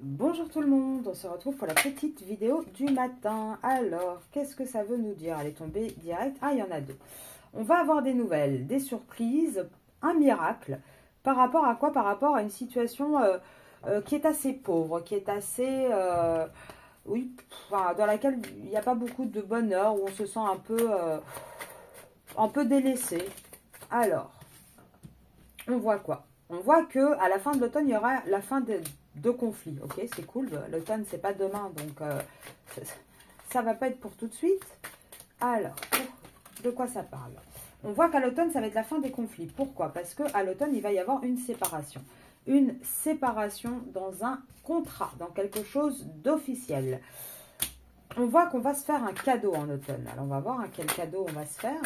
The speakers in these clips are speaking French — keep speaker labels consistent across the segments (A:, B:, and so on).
A: Bonjour tout le monde, on se retrouve pour la petite vidéo du matin. Alors, qu'est-ce que ça veut nous dire? Elle est tombée direct. Ah, il y en a deux. On va avoir des nouvelles, des surprises, un miracle. Par rapport à quoi? Par rapport à une situation qui est assez pauvre, qui est assez... oui, enfin, dans laquelle il n'y a pas beaucoup de bonheur, où on se sent un peu délaissé. Alors, on voit quoi? On voit que à la fin de l'automne, il y aura la fin de conflits. Ok, c'est cool. L'automne, c'est pas demain, donc ça va pas être pour tout de suite. Alors, de quoi ça parle? On voit qu'à l'automne, ça va être la fin des conflits. Pourquoi? Parce qu'à l'automne, il va y avoir une séparation. Une séparation dans un contrat, dans quelque chose d'officiel. On voit qu'on va se faire un cadeau en automne. Alors, on va voir quel cadeau on va se faire.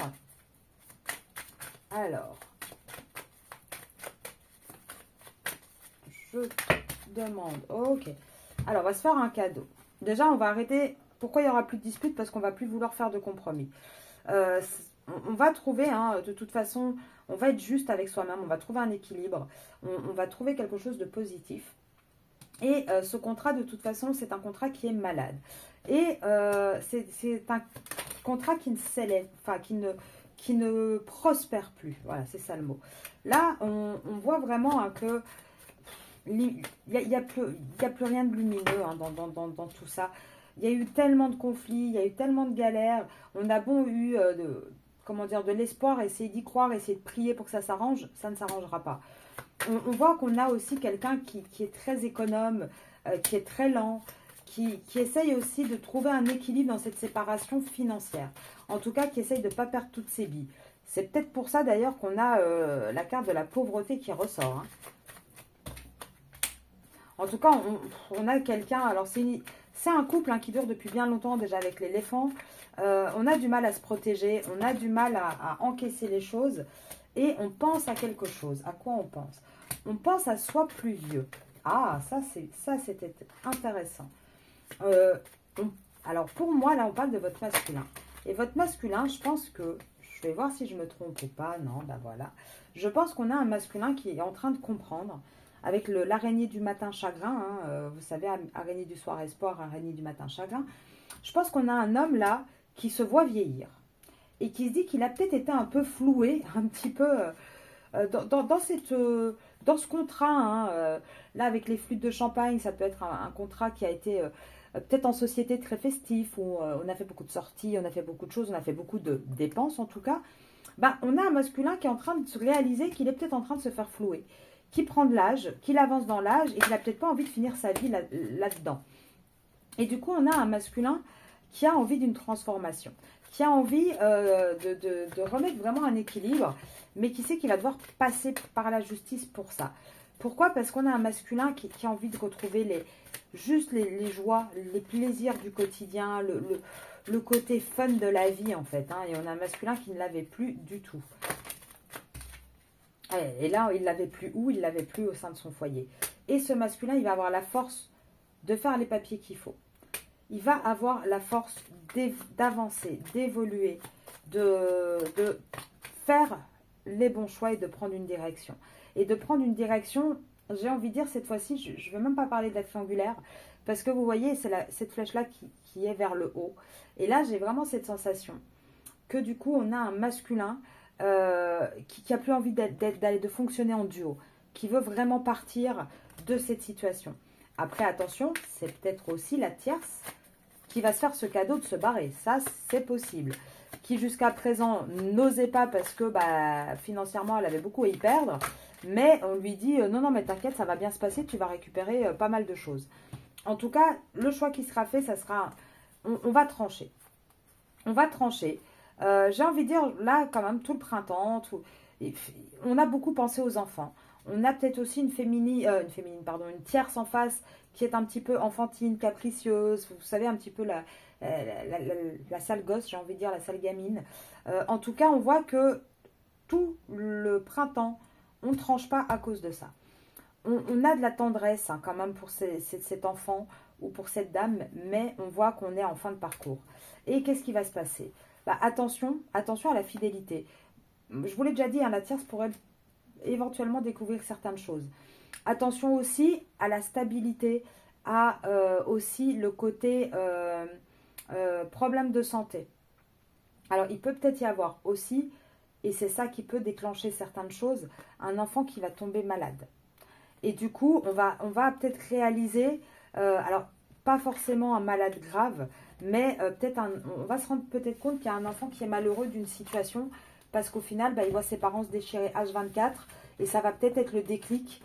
A: Alors, je demande. Ok. Alors, on va se faire un cadeau. Déjà, on va arrêter. Pourquoi il n'y aura plus de dispute? Parce qu'on ne va plus vouloir faire de compromis. On va trouver, hein, de toute façon, on va être juste avec soi-même. On va trouver un équilibre. On va trouver quelque chose de positif. Et ce contrat, de toute façon, c'est un contrat qui est malade. Et c'est un contrat qui ne s'élève, enfin, qui ne prospère plus. Voilà, c'est ça le mot. Là, on voit vraiment hein, que il n'y a plus rien de lumineux hein, dans tout ça. Il y a eu tellement de conflits, il y a eu tellement de galères. On a bon eu comment dire, de l'espoir, essayer d'y croire, essayer de prier pour que ça s'arrange, ça ne s'arrangera pas. On voit qu'on a aussi quelqu'un qui est très économe, qui est très lent, qui essaye aussi de trouver un équilibre dans cette séparation financière. En tout cas, qui essaye de ne pas perdre toutes ses billes. C'est peut-être pour ça d'ailleurs qu'on a la carte de la pauvreté qui ressort. Hein. En tout cas, on a quelqu'un, alors c'est un couple hein, qui dure depuis bien longtemps déjà avec l'éléphant. On a du mal à se protéger, on a du mal à encaisser les choses et on pense à quelque chose. À quoi on pense? On pense à soi plus vieux. Ah, ça c'était intéressant. Alors pour moi, là on parle de votre masculin. Et votre masculin, je pense que, je vais voir si je me trompe ou pas, non, ben voilà. Je pense qu'on a un masculin qui est en train de comprendre avec l'araignée du matin chagrin, hein, vous savez, araignée du soir espoir, araignée du matin chagrin. Je pense qu'on a un homme là qui se voit vieillir et qui se dit qu'il a peut-être été un peu floué, un petit peu dans ce contrat. Hein, là, avec les flûtes de champagne, ça peut être un contrat qui a été peut-être en société très festif, où on a fait beaucoup de sorties, on a fait beaucoup de choses, on a fait beaucoup de dépenses en tout cas. Ben, on a un masculin qui est en train de se réaliser qu'il est peut-être en train de se faire flouer, qui prend de l'âge, qu'il avance dans l'âge et qu'il n'a peut-être pas envie de finir sa vie là-dedans. Et du coup, on a un masculin qui a envie d'une transformation, qui a envie de remettre vraiment un équilibre, mais qui sait qu'il va devoir passer par la justice pour ça. Pourquoi? Parce qu'on a un masculin qui a envie de retrouver juste les joies, les plaisirs du quotidien, le côté fun de la vie en fait. Hein, et on a un masculin qui ne l'avait plus du tout. Et là, il l'avait plus où? Il l'avait plus au sein de son foyer. Et ce masculin, il va avoir la force de faire les papiers qu'il faut. Il va avoir la force d'avancer, d'évoluer, de faire les bons choix et de prendre une direction. Et de prendre une direction, j'ai envie de dire cette fois-ci, je ne vais même pas parler de la triangulaire, parce que vous voyez, c'est cette flèche-là qui est vers le haut. Et là, j'ai vraiment cette sensation que du coup, on a un masculin qui a plus envie de fonctionner en duo, qui veut vraiment partir de cette situation. Après, attention, c'est peut-être aussi la tierce qui va se faire ce cadeau de se barrer. Ça, c'est possible. Qui jusqu'à présent n'osait pas parce que bah, financièrement, elle avait beaucoup à y perdre. Mais on lui dit, non, non, mais t'inquiète, ça va bien se passer, tu vas récupérer pas mal de choses. En tout cas, le choix qui sera fait, ça sera... On va trancher. On va trancher. J'ai envie de dire, là, quand même, tout le printemps, on a beaucoup pensé aux enfants. On a peut-être aussi une tierce en face qui est un petit peu enfantine, capricieuse. Vous savez, un petit peu la sale gosse, j'ai envie de dire, la sale gamine. En tout cas, on voit que tout le printemps, on ne tranche pas à cause de ça. On a de la tendresse hein, quand même pour cet enfant ou pour cette dame, mais on voit qu'on est en fin de parcours. Et qu'est-ce qui va se passer? Bah, attention à la fidélité. Je vous l'ai déjà dit, hein, la tierce pourrait éventuellement découvrir certaines choses. Attention aussi à la stabilité, a aussi le côté problème de santé. Alors, il peut peut-être y avoir aussi, et c'est ça qui peut déclencher certaines choses, un enfant qui va tomber malade. Et du coup, on va peut-être réaliser, alors pas forcément un malade grave, mais peut-être on va se rendre peut-être compte qu'il y a un enfant qui est malheureux d'une situation, parce qu'au final, bah, il voit ses parents se déchirer H24, et ça va peut-être être le déclic.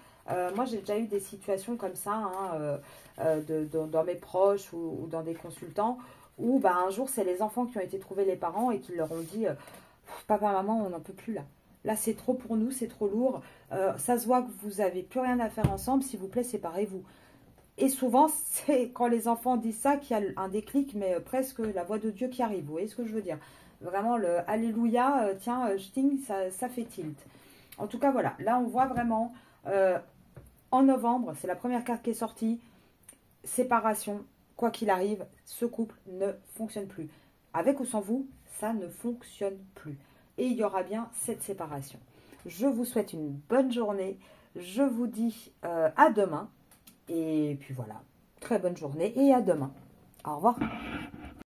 A: Moi, j'ai déjà eu des situations comme ça, hein, dans mes proches ou dans des consultants, où bah, un jour, c'est les enfants qui ont été trouver les parents et qui leur ont dit papa, maman, on n'en peut plus là. Là, c'est trop pour nous, c'est trop lourd. Ça se voit que vous n'avez plus rien à faire ensemble. S'il vous plaît, séparez-vous. Et souvent, c'est quand les enfants disent ça qu'il y a un déclic, mais presque la voix de Dieu qui arrive. Vous voyez ce que je veux dire? Vraiment, le Alléluia, tiens, sting, ça fait tilt. En tout cas, voilà. Là, on voit vraiment, en novembre, c'est la première carte qui est sortie. Séparation, quoi qu'il arrive, ce couple ne fonctionne plus. Avec ou sans vous, ça ne fonctionne plus. Et il y aura bien cette séparation. Je vous souhaite une bonne journée. Je vous dis à demain. Et puis voilà, très bonne journée et à demain. Au revoir.